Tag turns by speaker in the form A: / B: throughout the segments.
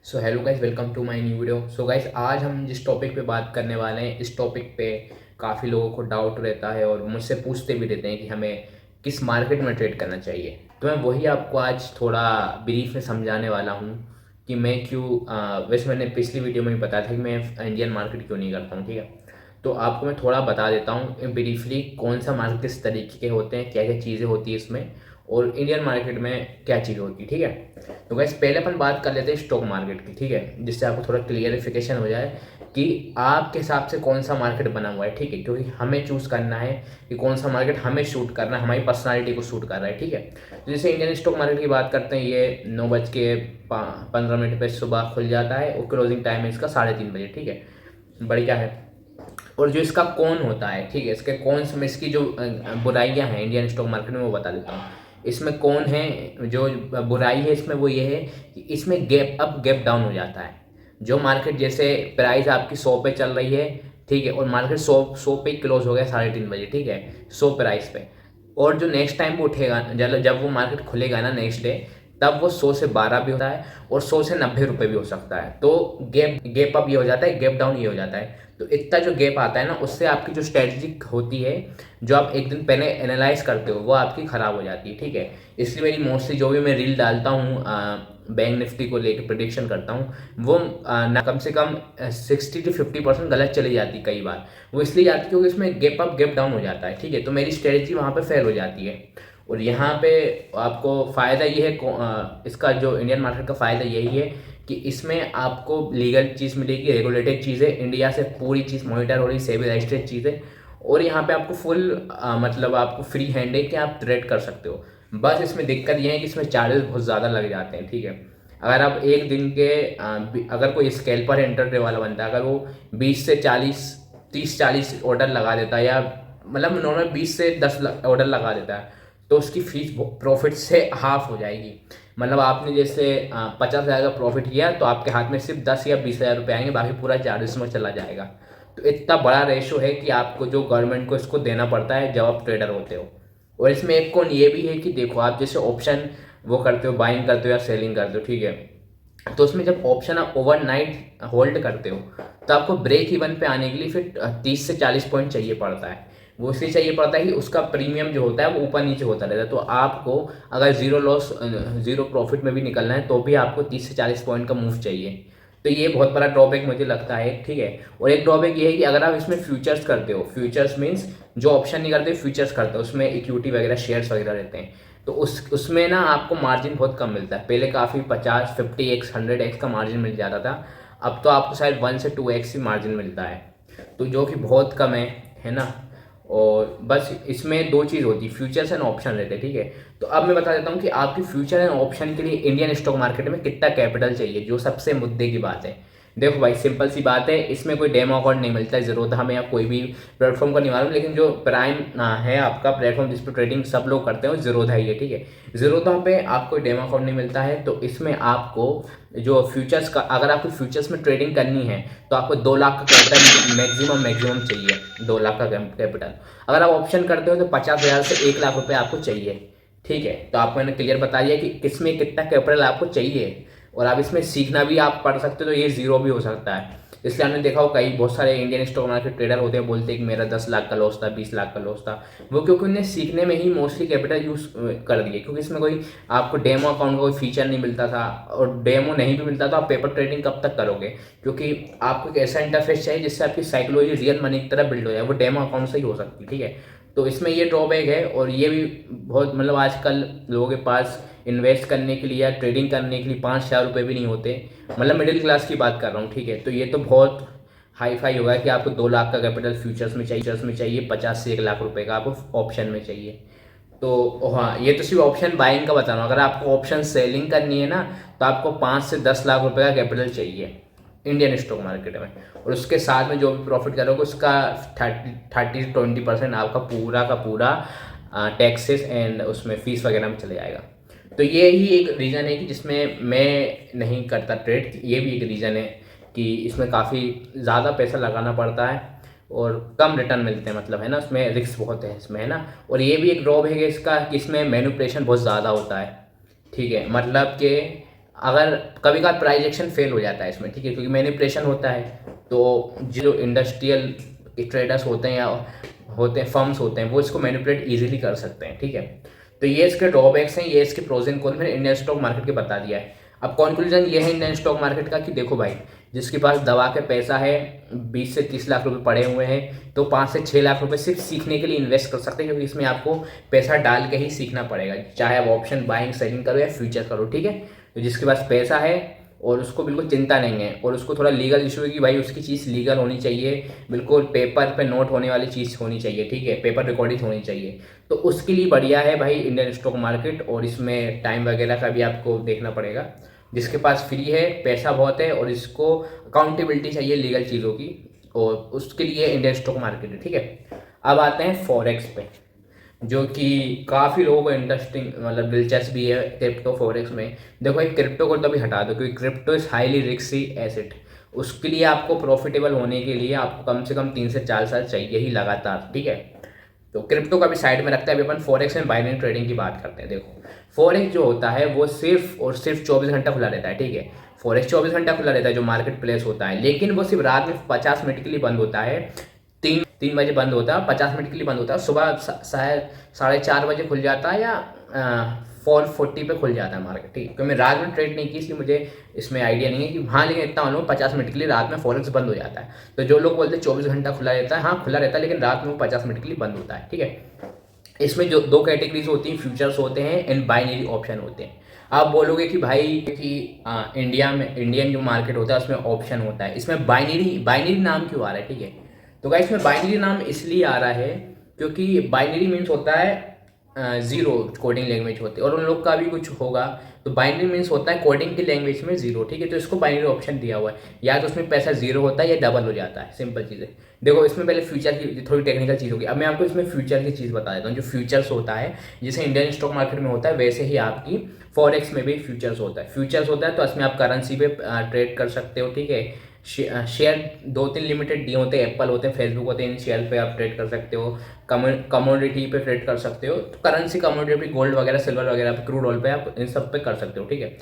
A: So hello guys, welcome to my new video. So guys, आज हम जिस topic पे बात करने वाले हैं, इस टॉपिक पे काफ़ी लोगों को डाउट रहता है और मुझसे पूछते भी रहते हैं कि हमें किस मार्केट में ट्रेड करना चाहिए। तो मैं वही आपको आज थोड़ा ब्रीफ में समझाने वाला हूँ कि मैं क्यों वैसे मैंने पिछली वीडियो में भी बताया था कि मैं इंडियन मार्केट क्यों नहीं करता हूँ। ठीक है, तो आपको मैं थोड़ा बता देता हूँ ब्रीफली कौन सा मार्केट किस तरीके के होते हैं, क्या क्या चीज़ें होती है इसमें, और इंडियन मार्केट में क्या चीज़ होती है। ठीक है, तो गैस पहले अपन बात कर लेते हैं स्टॉक मार्केट की। ठीक है, जिससे आपको थोड़ा क्लियरिफिकेशन हो जाए कि आपके हिसाब से कौन सा मार्केट बना हुआ है। ठीक है, क्योंकि हमें चूज़ करना है कि कौन सा मार्केट हमें शूट करना है, हमारी पर्सनालिटी को शूट कर रहा है। ठीक है, तो जैसे इंडियन स्टॉक मार्केट की बात करते हैं, ये 9:15 पे सुबह खुल जाता है और क्लोजिंग टाइम है इसका 3:30 बजे। ठीक है, बढ़िया है। और जो इसका कौन होता है, ठीक है, इसके कौन में इसकी जो बुराइयां हैं इंडियन स्टॉक मार्केट में, वो बता देता हूँ। इसमें कौन है जो बुराई है इसमें, वो ये है कि इसमें गैप अप गैप डाउन हो जाता है। जो मार्केट जैसे प्राइस आपकी 100 पे चल रही है, ठीक है, और मार्केट 100 पे क्लोज हो गया 3:30 बजे। ठीक है, 100 प्राइस पे, और जो नेक्स्ट टाइम वो उठेगा, जब वो मार्केट खुलेगा ना नेक्स्ट डे, तब वो 100 से 12 भी होता है और 100 से 90 रुपये भी हो सकता है। तो गैप अप ये हो जाता है, गैप डाउन ये हो जाता है। तो इतना जो गैप आता है ना, उससे आपकी जो स्ट्रेटजी होती है, जो आप एक दिन पहले एनालाइज करते हो, वो आपकी ख़राब हो जाती है। ठीक है, इसलिए मेरी मोस्टली जो भी मैं रील डालता हूँ बैंक निफ्टी को लेकर प्रिडिक्शन करता हूँ, वो ना कम से कम 60 to 50% गलत चली जाती है कई बार। वो इसलिए जाती है क्योंकि इसमें गैप अप गैप डाउन हो जाता है। ठीक है, तो मेरी स्ट्रेटजी वहाँ पे फेल हो जाती है। और यहाँ पे आपको फ़ायदा ये है, इसका जो इंडियन मार्केट का फ़ायदा यही है कि इसमें आपको लीगल चीज़ मिलेगी, रेगुलेटेड चीज़ें, इंडिया से पूरी चीज़ मॉनिटर हो रही, सेबी रजिस्टर्ड चीज़ें। और यहाँ पे आपको फुल मतलब आपको फ्री हैंड है कि आप ट्रेड कर सकते हो। बस इसमें दिक्कत ये है कि इसमें चार्जेस बहुत ज़्यादा लग जाते हैं। ठीक है, अगर आप एक दिन के अगर कोई स्कैल्पर इंटरडे वाला बनता है, अगर वो 20 से 40, 30-40 ऑर्डर लगा देता है, या मतलब नॉर्मल 20 से 10 ऑर्डर लगा देता है, तो उसकी फीस प्रॉफिट से हाफ हो जाएगी। मतलब आपने जैसे 50,000 का प्रॉफिट किया, तो आपके हाथ में सिर्फ 10 या 20,000 रुपये आएंगे, बाकी पूरा चार्जेस में चला जाएगा। तो इतना बड़ा रेशो है कि आपको जो गवर्नमेंट को इसको देना पड़ता है जब आप ट्रेडर होते हो। और इसमें एक कौन ये भी है कि देखो, आप जैसे ऑप्शन वो करते हो, बाइंग करते हो या सेलिंग करते हो, ठीक है, तो उसमें जब ऑप्शन आप ओवरनाइट होल्ड करते हो, तो आपको ब्रेक इवन पे आने के लिए फिर 30 से 40 पॉइंट चाहिए पड़ता है। वो इसलिए चाहिए पड़ता है कि उसका प्रीमियम जो होता है वो ऊपर नीचे होता रहता है। तो आपको अगर जीरो लॉस जीरो प्रॉफिट में भी निकलना है, तो भी आपको 30 से 40 पॉइंट का मूव चाहिए। तो ये बहुत बड़ा ड्रॉबैक मुझे लगता है। ठीक है, और एक ड्रॉबैक ये है कि अगर आप इसमें फ्यूचर्स करते हो, फ्यूचर्स मीन्स जो ऑप्शन नहीं करते, फ्यूचर्स करते हो, उसमें इक्विटी वगैरह शेयर्स वगैरह रहते हैं, तो उसमें ना आपको मार्जिन बहुत कम मिलता है। पहले काफ़ी 50, 50x, 100x का मार्जिन मिल जाता था। अब तो आपको शायद 1 से 2x ही मार्जिन मिलता है, तो जो कि बहुत कम है ना। और बस इसमें दो चीज़ होती है, फ्यूचर्स एंड ऑप्शन रहते हैं। ठीक है, तो अब मैं बता देता हूँ कि आपकी फ्यूचर एंड ऑप्शन के लिए इंडियन स्टॉक मार्केट में कितना कैपिटल चाहिए, जो सबसे मुद्दे की बात है। देखो भाई, सिंपल सी बात है, इसमें कोई डेमो अकाउंट नहीं मिलता है ज़रूरत हमें, या कोई भी प्लेटफॉर्म का नहीं मालूम, लेकिन जो प्राइम है आपका प्लेटफॉर्म जिस पर ट्रेडिंग सब लोग करते हैं, ज़रूरत है ये। ठीक है, ज़रूरत पे आपको डेमो अकाउंट नहीं मिलता है। तो इसमें आपको जो फ्यूचर्स का, अगर आपको फ्यूचर्स में ट्रेडिंग करनी है, तो आपको 2 लाख का कैपिटल मैक्सिमम मैक्सिमम चाहिए। 2 लाख का कैपिटल। अगर आप ऑप्शन करते हो तो 50,000 से 1 लाख रुपए आपको चाहिए। ठीक है, तो आपको मैंने क्लियर बता दिया कि किसमें कितना कैपिटल आपको चाहिए। और आप इसमें सीखना भी आप पढ़ सकते हो, तो ये जीरो भी हो सकता है। इसलिए हमने देखा हो, कई बहुत सारे इंडियन स्टॉक मार्केट ट्रेडर होते हैं, बोलते हैं कि मेरा 10 लाख का लॉस था, 20 लाख का लॉस था। वो क्योंकि उन्हें सीखने में ही मोस्टली कैपिटल यूज कर दिए, क्योंकि इसमें कोई आपको डेमो अकाउंट का कोई फीचर नहीं मिलता था। और डेमो नहीं भी मिलता, तो आप पेपर ट्रेडिंग कब तक करोगे, क्योंकि आपको एक ऐसा इंटरफेस चाहिए जिससे आपकी साइकोलॉजी रियल मनी की तरह बिल्ड हो जाए। वो डेमो अकाउंट से ही हो सकती है। ठीक है, तो इसमें ये ड्रॉबैक है। और ये भी बहुत, मतलब आजकल लोगों के पास इन्वेस्ट करने के लिए या ट्रेडिंग करने के लिए 5,000 रुपये भी नहीं होते। मतलब मिडिल क्लास की बात कर रहा हूँ। ठीक है, तो ये तो बहुत हाई फाई होगा कि आपको 2 लाख का कैपिटल फ्यूचर्स में चाहिए, 50 से 1 लाख रुपए का आपको ऑप्शन में चाहिए। तो हाँ, ये तो सिर्फ ऑप्शन बाइंग का बता रहा हूँ। अगर आपको ऑप्शन सेलिंग करनी है ना, तो आपको 5 से 10 लाख रुपए का कैपिटल चाहिए इंडियन स्टॉक मार्केट में। और उसके साथ में जो भी प्रॉफिट करोगे, उसका 30-20% आपका पूरा का पूरा टैक्सेस एंड उसमें फीस वगैरह में चले जाएगा। तो ये ही एक रीज़न है कि जिसमें मैं नहीं करता ट्रेड। ये भी एक रीज़न है कि इसमें काफ़ी ज़्यादा पैसा लगाना पड़ता है और कम रिटर्न मिलते हैं, मतलब है ना, उसमें रिस्क बहुत है इसमें, है ना। और ये भी एक ड्रॉबैक है इसका कि इसमें मैनिपुलेशन बहुत ज़्यादा होता है। ठीक है, मतलब कि अगर कभी कभार प्राइस एक्शन फेल हो जाता है इसमें, ठीक है, क्योंकि मैनिपुलेशन होता है। तो जो इंडस्ट्रियल ट्रेडर्स होते हैं या होते हैं फर्म्स होते हैं वो इसको मैनिपुलेट इजीली कर सकते हैं, ठीक है। तो ये इसके ड्रॉबैक्स हैं, ये इसके प्रोज एंड कॉन्स मैंने इंडियन स्टॉक मार्केट के बता दिया है। अब कंक्लूजन ये है इंडियन स्टॉक मार्केट का कि देखो भाई, जिसके पास दबा के पैसा है 20 से 30 लाख रुपए पड़े हुए हैं तो 5 से 6 लाख रुपए सिर्फ सीखने के लिए इन्वेस्ट कर सकते हैं, क्योंकि इसमें आपको पैसा डाल के ही सीखना पड़ेगा, चाहे आप ऑप्शन बाइंग सेलिंग करो या फ्यूचर करो, ठीक है। तो जिसके पास पैसा है और उसको बिल्कुल चिंता नहीं है और उसको थोड़ा लीगल इशू है कि भाई उसकी चीज़ लीगल होनी चाहिए, बिल्कुल पेपर पे नोट होने वाली चीज़ होनी चाहिए, ठीक है, पेपर रिकॉर्डिंग होनी चाहिए, तो उसके लिए बढ़िया है भाई इंडियन स्टॉक मार्केट। और इसमें टाइम वगैरह का भी आपको देखना पड़ेगा। जिसके पास फ्री है, पैसा बहुत है और इसको अकाउंटेबिलिटी चाहिए लीगल चीज़ों की, और उसके लिए इंडियन स्टॉक मार्केट है, ठीक है। अब आते हैं फॉरेक्स पे, जो कि काफ़ी लोगों को इंटरेस्टिंग मतलब दिलचस्पी है क्रिप्टो फॉरेक्स में। देखो एक क्रिप्टो को तो भी हटा दो, क्योंकि crypto is highly risky asset. उसके लिए आपको प्रॉफिटेबल होने के लिए आपको कम से कम 3 से 4 साल चाहिए ही लगातार, ठीक है। तो क्रिप्टो का भी साइड में रखते हैं, अभी अपन फॉरेक्स एंड बाइनरी ट्रेडिंग की बात करते हैं। देखो फॉरेक्स जो होता है वो सिर्फ और सिर्फ 24 घंटा खुला रहता है, ठीक है। फॉरेक्स 24 घंटा खुला रहता है जो मार्केट प्लेस होता है, लेकिन वो सिर्फ रात में 50 मिनट के लिए बंद होता है। 3 बजे बंद होता है, 50 मिनट के लिए बंद होता है। सुबह शायद 4:30 बजे खुल जाता है या 4:40 पे खुल जाता है मार्केट, ठीक है। क्योंकि मैं रात में ट्रेड नहीं की इसलिए मुझे इसमें आइडिया नहीं है कि हाँ, लेकिन इतना मालूम 50 मिनट के लिए रात में फॉरेक्स बंद हो जाता है। तो जो लोग बोलते हैं 24 घंटा खुला रहता है, हाँ खुला रहता है, लेकिन रात में वो 50 मिनट के लिए बंद होता है, ठीक है। इसमें जो 2 कैटेगरीज होती हैं, फ्यूचर्स होते हैं एंड बाइनरी ऑप्शन होते हैं। आप बोलोगे कि भाई कि इंडिया में इंडियन जो मार्केट होता है उसमें ऑप्शन होता है, इसमें बाइनरी बाइनरी नाम क्यों आ रहा है, ठीक है। तो गाइस इसमें बाइनरी नाम इसलिए आ रहा है क्योंकि बाइनरी मीन्स होता है जीरो, कोडिंग लैंग्वेज होती है, और उन लोग का भी कुछ होगा। तो बाइनरी मीन्स होता है कोडिंग की लैंग्वेज में जीरो, ठीक है। तो इसको बाइनरी ऑप्शन दिया हुआ है, या तो उसमें पैसा जीरो होता है या डबल हो जाता है, सिंपल चीज़ है। देखो इसमें पहले फ्यूचर की थोड़ी टेक्निकल चीज़ होगी, अब मैं आपको इसमें फ्यूचर की चीज़ बता देता हूँ। जो फ्यूचर्स होता है जैसे इंडियन स्टॉक मार्केट में होता है, वैसे ही आपकी फॉरेक्स में भी फ्यूचर्स होता है। फ्यूचर्स होता है तो इसमें आप करेंसी पे ट्रेड कर सकते हो, ठीक है। शेयर 2-3 लिमिटेड दिए होते हैं, एप्पल होते हैं, फेसबुक होते हैं, इन शेयर पे आप ट्रेड कर सकते हो। कमोडिटी पे ट्रेड कर सकते हो, तो करेंसी कमोडिटी पे गोल्ड वगैरह सिल्वर वगैरह पे क्रूड ऑयल पे आप इन सब पे कर सकते हो, ठीक है,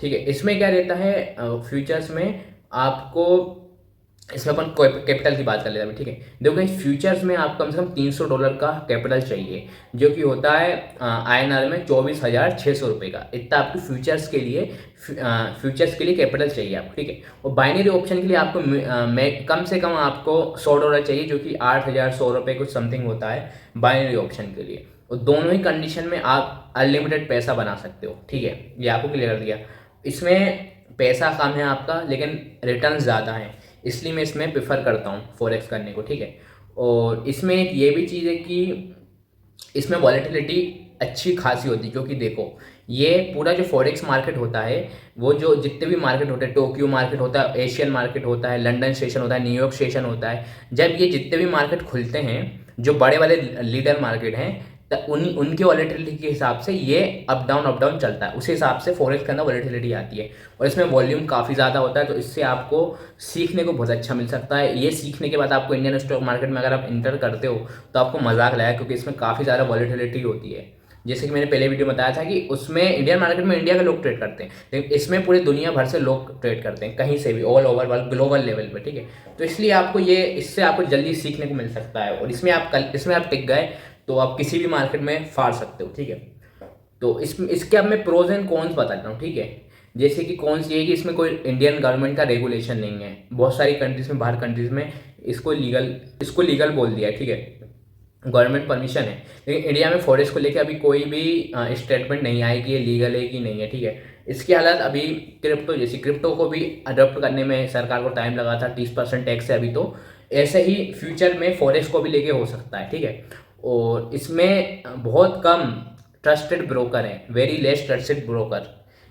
A: ठीक है। इसमें क्या रहता है फ्यूचर्स में आपको, इसमें अपन कैपिटल की बात कर लेते हैं, ठीक है। देखो इस फ्यूचर्स में आपको कम से कम $300 का कैपिटल चाहिए, जो कि होता है INR में 24,600 रुपये का। इतना आपको फ्यूचर्स के लिए कैपिटल चाहिए आपको, ठीक है। और बाइनरी ऑप्शन के लिए आपको कम से कम आपको $100 चाहिए, जो कि 8,100 रुपये कुछ समथिंग होता है बाइनरी ऑप्शन के लिए। और दोनों ही कंडीशन में आप अनलिमिटेड पैसा बना सकते हो, ठीक है। ये आपको क्लियर कर दिया। इसमें पैसा कम है आपका लेकिन रिटर्न ज़्यादा है, इसलिए मैं इसमें प्रेफर करता हूँ फॉरेक्स करने को, ठीक है। और इसमें एक ये भी चीज़ है कि इसमें वॉलेटिलिटी अच्छी खासी होती है, क्योंकि देखो ये पूरा जो फॉरेक्स मार्केट होता है, वो जो जितने भी मार्केट होते हैं, टोक्यो मार्केट होता है, एशियन मार्केट होता है, लंदन स्टेशन होता है, न्यूयॉर्क स्टेशन होता है, जब ये जितने भी मार्केट खुलते हैं जो बड़े वाले लीडर मार्केट हैं, तो उनकी वॉलेटिलिटी के हिसाब से ये अप डाउन चलता है, उस हिसाब से फॉरेक्स के अंदर वॉलेटिलिटी आती है। और इसमें वॉल्यूम काफ़ी ज़्यादा होता है, तो इससे आपको सीखने को बहुत अच्छा मिल सकता है। ये सीखने के बाद आपको इंडियन स्टॉक मार्केट में अगर आप इंटर करते हो तो आपको मजाक लगा, क्योंकि इसमें काफ़ी ज़्यादा वॉलेटिलिटी होती है। जैसे कि मैंने पहले वीडियो में बताया था कि उसमें इंडियन मार्केट में इंडिया के लोग ट्रेड करते हैं, लेकिन इसमें पूरी दुनिया भर से लोग ट्रेड करते हैं, कहीं से भी, all over world, global level पे, ठीक है। तो इसलिए आपको इससे आपको जल्दी सीखने को मिल सकता है, और इसमें आप टिक गए तो आप किसी भी मार्केट में फाड़ सकते हो, ठीक है। तो इसके अब मैं प्रोज एंड कॉन्स बताता हूँ, ठीक है। जैसे कि कॉन्स ये है कि इसमें कोई इंडियन गवर्नमेंट का रेगुलेशन नहीं है। बहुत सारी कंट्रीज में, बाहर कंट्रीज में इसको लीगल बोल दिया है, ठीक है, गवर्नमेंट परमिशन है। लेकिन इंडिया में फॉरेस्ट को लेकर अभी कोई भी स्टेटमेंट नहीं आया कि ये लीगल है कि नहीं है, ठीक है। इसके हालात अभी क्रिप्टो को भी अडॉप्ट करने में सरकार को टाइम लगा था, 30% टैक्स है अभी, तो ऐसे ही फ्यूचर में फॉरेस्ट को भी लेके हो सकता है, ठीक है। और इसमें बहुत कम ट्रस्टेड ब्रोकर हैं, very less trusted broker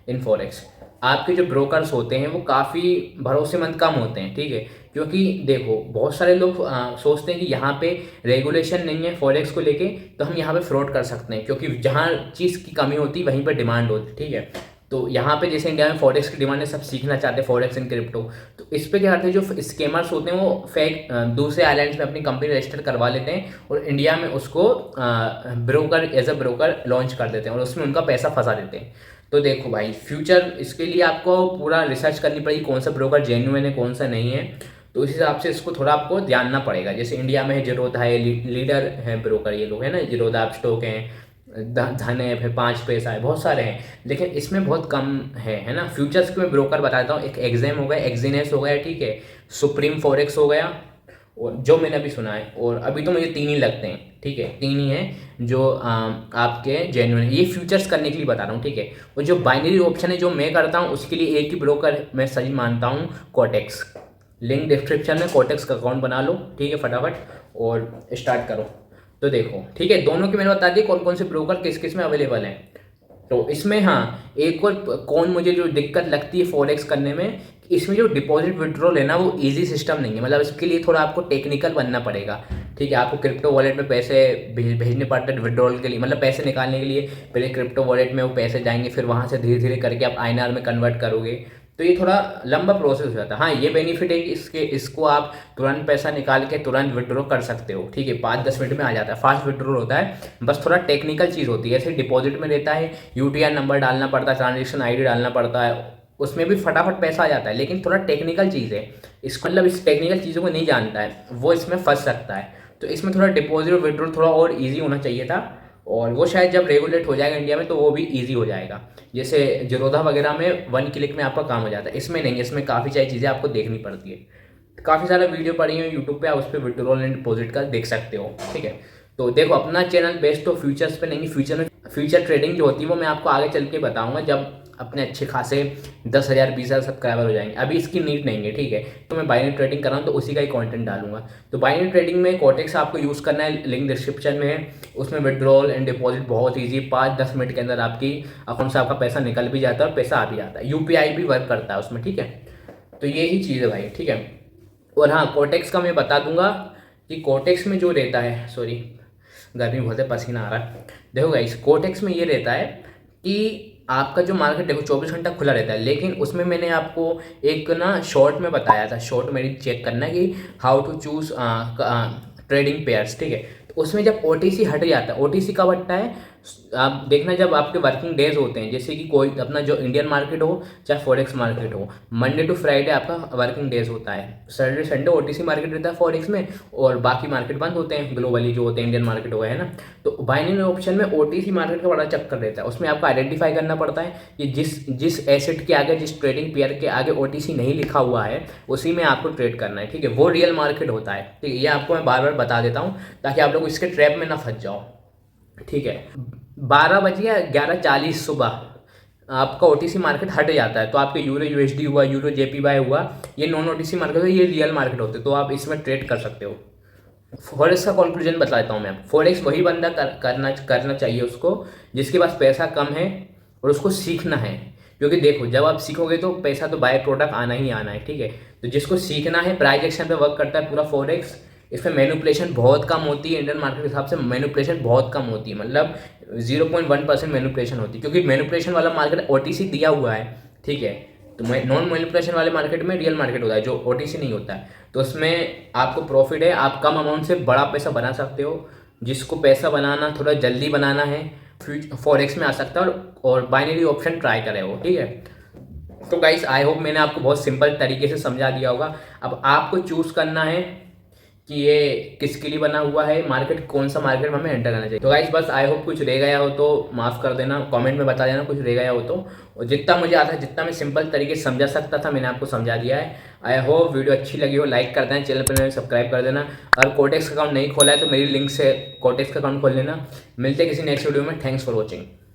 A: in forex. आपके जो ब्रोकर्स होते हैं वो काफ़ी भरोसेमंद कम होते हैं, ठीक है। क्योंकि देखो बहुत सारे लोग सोचते हैं कि यहाँ पे रेगुलेशन नहीं है फॉरेक्स को लेके, तो हम यहाँ पे फ्रॉड कर सकते हैं, क्योंकि जहाँ चीज़ की कमी होती है वहीं पर डिमांड होती है, ठीक है। तो यहाँ पे जैसे इंडिया में फॉरेक्स की डिमांड है, सब सीखना चाहते हैं फॉरेक्स एंड क्रिप्टो, तो इस पे क्या करते हैं, जो स्कैमर्स होते हैं वो फेक दूसरे आइलैंड्स में अपनी कंपनी रजिस्टर करवा लेते हैं और इंडिया में उसको एज अ ब्रोकर लॉन्च कर देते हैं और उसमें उनका पैसा फंसा देते हैं। तो देखो भाई, फ्यूचर इसके लिए आपको पूरा रिसर्च करनी पड़ेगी कौन सा ब्रोकर जेन्युइन है कौन सा नहीं है। तो इस हिसाब से इसको थोड़ा आपको जानना पड़ेगा। जैसे इंडिया में है जीरोधा है, लीडर है ब्रोकर ये लोग है ना, जीरोधा आप स्टॉक हैं, धन है, फिर 5 पैसा है, बहुत सारे हैं, लेकिन इसमें बहुत कम है ना। फ्यूचर्स के मैं ब्रोकर बता देता हूँ। एक एग्जाम हो गया, एक्जीनेस हो गया, ठीक है, सुप्रीम फॉरेक्स हो गया, और जो मैंने अभी सुना है, और अभी तो मुझे 3 ही लगते हैं, ठीक है, 3 ही हैं जो आपके जेन्युइन, ये फ्यूचर्स करने के लिए बता रहा हूँ, ठीक है। और जो बाइनरी ऑप्शन है जो मैं करता हूँ उसके लिए एक ही ब्रोकर मैं सही मानता हूँ, कोटेक्स। लिंक डिस्क्रिप्शन में, कोटेक्स का अकाउंट बना लो, ठीक है, फटाफट और स्टार्ट करो। तो देखो, ठीक है, दोनों की मैंने बता दी कौन कौन से ब्रोकर किस किस में अवेलेबल हैं। तो इसमें हाँ, एक और कौन मुझे जो दिक्कत लगती है फॉरेक्स करने में, इसमें जो डिपॉजिट विड्रॉल है ना वो इजी सिस्टम नहीं है। मतलब इसके लिए थोड़ा आपको टेक्निकल बनना पड़ेगा, ठीक है। आपको क्रिप्टो वॉलेट में पैसे भेजने पड़ते हैं विड्रॉल के लिए, मतलब पैसे निकालने के लिए पहले क्रिप्टो वॉलेट में वो पैसे जाएंगे, फिर वहाँ से धीरे धीरे करके आप आईएनआर में कन्वर्ट करोगे। तो ये थोड़ा लंबा प्रोसेस हो जाता है। हाँ, ये बेनिफिट है कि इसको आप तुरंत पैसा निकाल के तुरंत विड्रॉ कर सकते हो, ठीक है, 5-10 मिनट में आ जाता है, फास्ट विड्रॉल होता है। बस थोड़ा टेक्निकल चीज़ होती है। ऐसे डिपॉजिट में रहता है, यूटीआर नंबर डालना पड़ता है, ट्रांजेक्शन आईडी डालना पड़ता है, उसमें भी फटाफट पैसा आ जाता है, लेकिन थोड़ा टेक्निकल चीज़ है। इसको मतलब इस टेक्निकल चीज़ों को नहीं जानता है वो इसमें फंस सकता है। तो इसमें थोड़ा डिपॉजिट और विड्रॉल थोड़ा और ईजी होना चाहिए था, और वो शायद जब रेगुलेट हो जाएगा इंडिया में तो वो भी ईजी हो जाएगा। जैसे जीरोधा वगैरह में 1 क्लिक में आपका काम हो जाता है, इसमें नहीं, इसमें काफ़ी सारी चीज़ें आपको देखनी पड़ती है। काफ़ी सारा वीडियो पड़ी है यूट्यूब पे, आप उस पर विड्रॉल एंड डिपॉजिट का देख सकते हो, ठीक है। तो देखो, अपना चैनल बेस्ट तो फ्यूचर्स पे नहीं, फ्यूचर में फ्यूचर ट्रेडिंग जो होती है वो मैं आपको आगे चल के बताऊंगा जब अपने अच्छे खासे 10,000 20,000 सब्सक्राइबर हो जाएंगे। अभी इसकी नीड नहीं है, ठीक है। तो मैं बाइनरी ट्रेडिंग कर रहा हूँ तो उसी का ही कंटेंट डालूंगा। तो बाइनरी ट्रेडिंग में कोटेक्स आपको यूज़ करना है, लिंक डिस्क्रिप्शन में है। उसमें विड्रॉल एंड डिपॉजिट बहुत ईजी, 5-10 मिनट के अंदर आपकी अकाउंट से आपका पैसा निकल भी जाता है और पैसा आ भी जाता है। यूपीआई भी वर्क करता है उसमें, ठीक है। तो यही चीज़ है भाई, ठीक है। और हाँ, कोटेक्स का मैं बता दूंगा कि कोटेक्स में जो रहता है, सॉरी गर्मी बहुत है, पसीना आ रहा है। देखो गाइस, कोटेक्स में ये रहता है कि आपका जो मार्केट देखो 24 घंटा खुला रहता है, लेकिन उसमें मैंने आपको एक ना शॉर्ट में बताया था, शॉर्ट मेरी चेक करना कि how to choose trading pairs, ठीक है। तो उसमें जब ओटीसी हट जाता है, ओटीसी कब हटता है, आप देखना जब आपके वर्किंग डेज होते हैं, जैसे कि कोई अपना जो इंडियन मार्केट हो चाहे फॉरेक्स मार्केट हो, मंडे टू फ्राइडे आपका वर्किंग डेज होता है, सैटरडे संडे ओटीसी मार्केट रहता है फॉरेक्स में, और बाकी मार्केट बंद होते हैं ग्लोबली जो होते हैं, इंडियन मार्केट हो गए है ना। तो बाइनरी ऑप्शन में ओटीसी मार्केट का बड़ा चक्कर रहता है, उसमें आपको आइडेंटिफाई करना पड़ता है कि जिस एसेट के आगे, जिस ट्रेडिंग पेयर के आगे ओटीसी नहीं लिखा हुआ है उसी में आपको ट्रेड करना है, ठीक है। वो रियल मार्केट होता है, ठीक है। ये आपको मैं बार बार बता देता हूँ ताकि आप लोग इसके ट्रैप में ना फंस जाओ, ठीक है। 12 बजे या 11:40 सुबह आपका ओटीसी मार्केट हट जाता है, तो आपके यूरो यूएसडी हुआ, यूरो जेपीवाई हुआ, ये नॉन ओटीसी मार्केट है, ये रियल मार्केट होते हैं, तो आप इसमें ट्रेड कर सकते हो। फॉरेक्स का कंक्लूजन बता देता हूँ मैं। फॉरेक्स वही बंदा करना चाहिए उसको जिसके पास पैसा कम है और उसको सीखना है, क्योंकि देखो जब आप सीखोगे तो पैसा तो बाय प्रोडक्ट आना ही आना है, ठीक है। तो जिसको सीखना है, प्राइस एक्शन पे वर्क करता है पूरा फॉरेक्स। इसमें मैनिपुलेशन बहुत कम होती है, इंडियन मार्केट के हिसाब से मैनिपुलेशन बहुत कम होती है, मतलब 0.1% मैनिपुलेशन होती है, क्योंकि मैनिपुलेशन वाला मार्केट ओटीसी दिया हुआ है, ठीक है। तो नॉन मैनिपुलेशन वाले मार्केट में रियल मार्केट होता है जो ओटीसी नहीं होता है, तो उसमें आपको प्रॉफिट है, आप कम अमाउंट से बड़ा पैसा बना सकते हो। जिसको पैसा बनाना थोड़ा जल्दी बनाना है फॉरेक्स में आ सकता है, और बाइनरी ऑप्शन ट्राई करे हो, ठीक है। तो गाइस, आई होप मैंने आपको बहुत सिंपल तरीके से समझा दिया होगा। अब आपको चूज करना है कि ये किसके लिए बना हुआ है मार्केट, कौन सा मार्केट में हमें एंटर करना चाहिए। तो गाइस बस आई होप कुछ रह गया हो तो माफ़ कर देना, कमेंट में बता देना कुछ रह गया हो तो। और जितना मुझे आता है, जितना मैं सिंपल तरीके से समझा सकता था मैंने आपको समझा दिया है। आई होप वीडियो अच्छी लगी हो, लाइक कर देना, चैनल पर सब्सक्राइब कर देना। अगर कोटेक्स का अकाउंट नहीं खोला है तो मेरी लिंक से कोटेक्स का अकाउंट खोल लेना। मिलते हैं किसी नेक्स्ट वीडियो में। Thanks for watching.